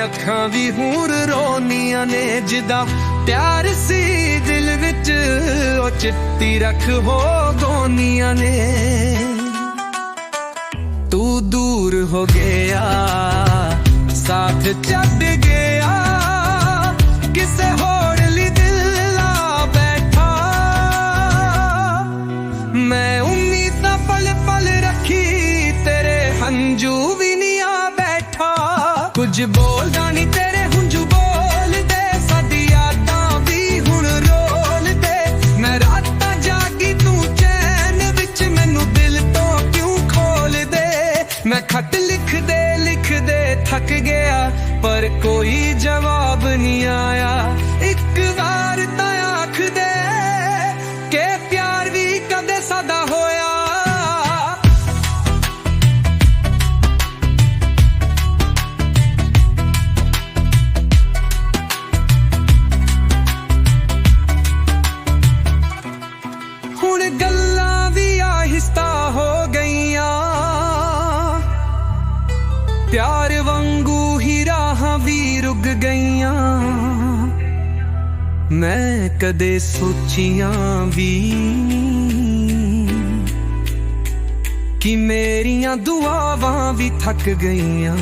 ਅੱਖਾਂ ਵੀ ਹੁਣ ਰੋਨੀਆਂ ਨੇ। ਜਿੱਦਾਂ ਪਿਆਰ ਸੀ ਦਿਲ ਵਿੱਚ ਉਹ ਚਿੱਟੀ ਰੱਖ ਹੋ ਗੋਨੀਆਂ ਨੇ। ਤੂੰ ਦੂਰ ਹੋ ਗਿਆ ਸਾਥ ਛੱਡ ਗਿਆ, ਕਿਸੇ ਹੋਰ ਲਈ ਦਿਲ ਲਾ ਬੈਠਾ। ਮੈਂ ਉਮੀਦਾਂ ਪਲ ਪਲ ਰੱਖੀ, ਤੇਰੇ ਹੰਝੂ ਵੀ ਨਹੀਂ ਆ ਬੈਠਾ। ਕੁਝ ਬੋਲਦਾ ਨਹੀਂ ਤੇਰੇ ਹੰਝੂ ਬੋਲਦੇ, ਸਾਡੀ ਯਾਦਾਂ ਵੀ ਹੁਣ ਰੋਲਦੇ। ਮੈਂ ਰਾਤਾਂ ਜਾਗੀ ਤੂੰ ਚੈਨ ਵਿੱਚ, ਮੈਨੂੰ ਦਿਲ ਤੋਂ ਕਿਉਂ ਖੋਲ ਦੇ। ਮੈਂ ਖਤ ਲਿਖਦੇ ਲਿਖਦੇ ਥੱਕ ਗਿਆ, ਪਰ ਕੋਈ ਜਵਾਬ ਨਹੀਂ ਆਇਆ। ਇੱਕ ਵਾਰ ਤਾਂ ਆਖ ਦੇ ਕਿ ਪਿਆਰ ਵੀ ਕਦੇ ਸਾਦਾ ਹੋਇਆ। ਹੁਣ ਗੱਲਾਂ ਵੀ ਆਹਿਸਤਾ ਹੋ ਗਈਆਂ, ਪਿਆਰ ਵਾਂਗੂ ਹੀ ਰਾਹਾਂ ਵੀ ਰੁਕ ਗਈਆਂ। ਮੈਂ ਕਦੇ ਸੋਚੀਆਂ ਵੀ ਕਿ ਮੇਰੀਆਂ ਦੁਆਵਾਂ ਵੀ ਥੱਕ ਗਈਆਂ।